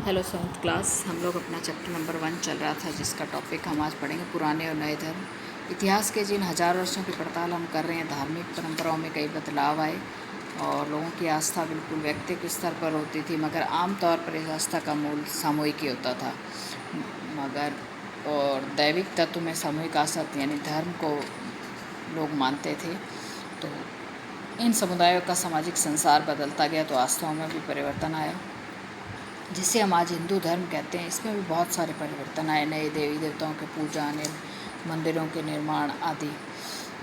Hello seventh class. हम लोग अपना चैप्टर नंबर 1 चल रहा था, जिसका टॉपिक हम आज पढ़ेंगे पुराने और नए धर्म। इतिहास के जिन हज़ार वर्षों की पड़ताल हम कर रहे हैं, धार्मिक परंपराओं में कई बदलाव आए और लोगों की आस्था बिल्कुल व्यक्तिगत स्तर पर होती थी, मगर आमतौर पर इस आस्था का मूल सामूहिक ही होता था। मगर और दैविक तत्व में सामूहिक आस्था यानी धर्म को लोग मानते थे। तो इन समुदायों का सामाजिक संसार बदलता गया तो आस्थाओं में भी परिवर्तन आया, जिसे हम आज हिंदू धर्म कहते हैं। इसमें भी बहुत सारे परिवर्तन आए, नए देवी देवताओं के पूजा, मंदिरों के निर्माण आदि।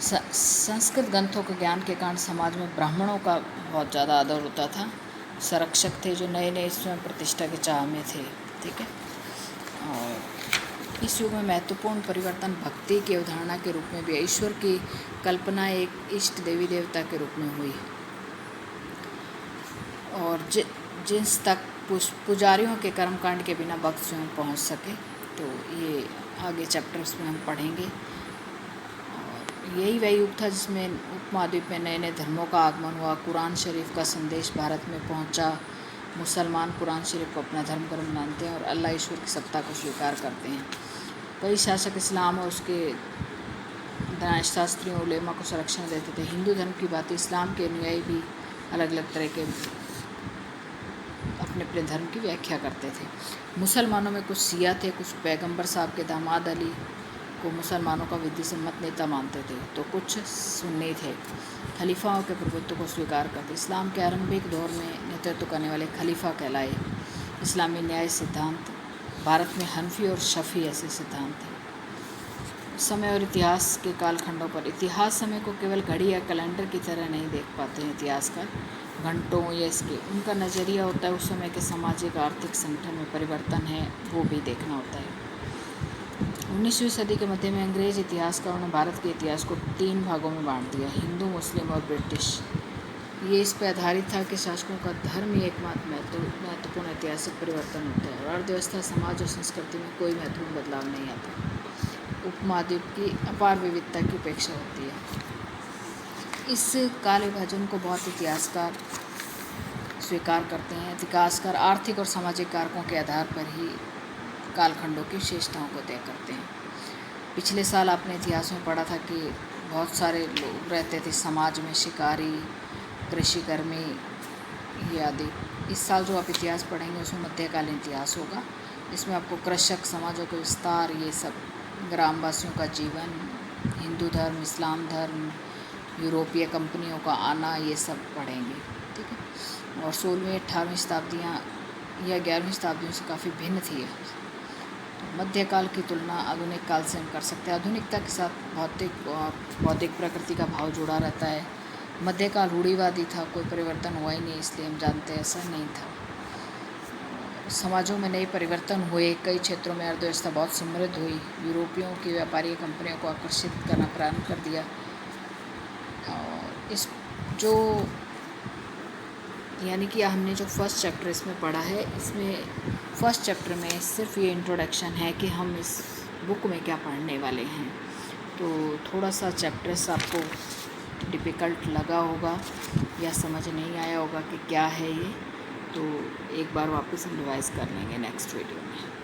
संस्कृत ग्रंथों के ज्ञान के कारण समाज में ब्राह्मणों का बहुत ज़्यादा आदर होता था। संरक्षक थे जो नए नए स्वयं प्रतिष्ठा के चाह में थे। ठीक है। और इस युग में महत्वपूर्ण परिवर्तन भक्ति की अवधारणा के रूप में भी ईश्वर की कल्पना एक इष्ट देवी देवता के रूप में हुई और जिस तक पुजारियों के कर्मकांड के बिना भक्त स्वयं पहुँच सके। तो ये आगे चैप्टर्स में हम पढ़ेंगे। और यही वह युग था जिसमें उपमहाद्वीप में नए नए धर्मों का आगमन हुआ। कुरान शरीफ का संदेश भारत में पहुंचा। मुसलमान कुरान शरीफ को अपना धर्म ग्रंथ मानते हैं और अल्लाह ईश्वर की सत्ता को स्वीकार करते हैं। कई शासक इस्लाम और उसके शास्त्रियों उलेमा को संरक्षण देते थे। हिंदू धर्म की बात, इस्लाम के अनुयायी भी अलग अलग तरह के अपने धर्म की व्याख्या करते थे। मुसलमानों में कुछ शिया थे, कुछ पैगंबर साहब के दामाद अली को मुसलमानों का विधि सम्मत नेता मानते थे, तो कुछ सुन्नी थे। खलीफाओं के प्रभुत्व को स्वीकार करते। इस्लाम के आरंभिक दौर में नेतृत्व करने वाले खलीफा कहलाए। इस्लामी न्याय सिद्धांत, भारत में हनफी और शफी ऐसे सिद्धांत थे। समय और इतिहास के कालखंडों पर इतिहास समय को केवल घड़ी या कैलेंडर की तरह नहीं देख पाते हैं। इतिहासकार घंटों या इसके उनका नज़रिया होता है उस समय के सामाजिक आर्थिक संगठन में परिवर्तन है, वो भी देखना होता है। 19वीं सदी के मध्य में अंग्रेज इतिहासकारों ने भारत के इतिहास को 3 भागों में बांट दिया, हिंदू, मुस्लिम और ब्रिटिश। ये इस पर आधारित था कि शासकों का धर्म ही एकमात्र महत्वपूर्ण ऐतिहासिक परिवर्तन होता है और अर्थव्यवस्था, समाज और संस्कृति में कोई महत्वपूर्ण बदलाव नहीं आता। उपमहाद्वीप की अपार विविधता की उपेक्षा होती है। इस काल विभाजन को बहुत इतिहासकार स्वीकार करते हैं। इतिहासकार आर्थिक और सामाजिक कारकों के आधार पर ही कालखंडों की विशेषताओं को तय करते हैं। पिछले साल आपने इतिहास में पढ़ा था कि बहुत सारे लोग रहते थे समाज में, शिकारी, कृषिकर्मी आदि। इस साल जो आप इतिहास पढ़ेंगे उसमें मध्यकालीन इतिहास होगा। इसमें आपको कृषक समाजों के विस्तार, ये सब, ग्रामवासियों का जीवन, हिंदू धर्म, इस्लाम धर्म, यूरोपीय कंपनियों का आना, ये सब पढ़ेंगे। ठीक है। और 16वीं 18वीं शताब्दियाँ या 11वीं शताब्दियों से काफ़ी भिन्न थी। तो मध्यकाल की तुलना आधुनिक काल से हम कर सकते हैं। आधुनिकता के साथ भौतिक और बौद्धिक प्रकृति का भाव जुड़ा रहता है। मध्यकाल रूढ़िवादी था, कोई परिवर्तन हुआ ही नहीं, इसलिए हम जानते हैं ऐसा नहीं था। समाजों में नए परिवर्तन हुए, कई क्षेत्रों में अर्थव्यवस्था बहुत समृद्ध हुई। यूरोपियों की व्यापारिक कंपनियों को आकर्षित करना प्रारंभ कर दिया। और इस जो यानी कि हमने जो फर्स्ट चैप्टर इसमें पढ़ा है, इसमें फर्स्ट चैप्टर में सिर्फ ये इंट्रोडक्शन है कि हम इस बुक में क्या पढ़ने वाले हैं। तो थोड़ा सा चैप्टर्स आपको डिफ़िकल्ट लगा होगा या समझ नहीं आया होगा कि क्या है ये, तो एक बार वापस हम रिवाइज़ कर लेंगे नेक्स्ट वीडियो में।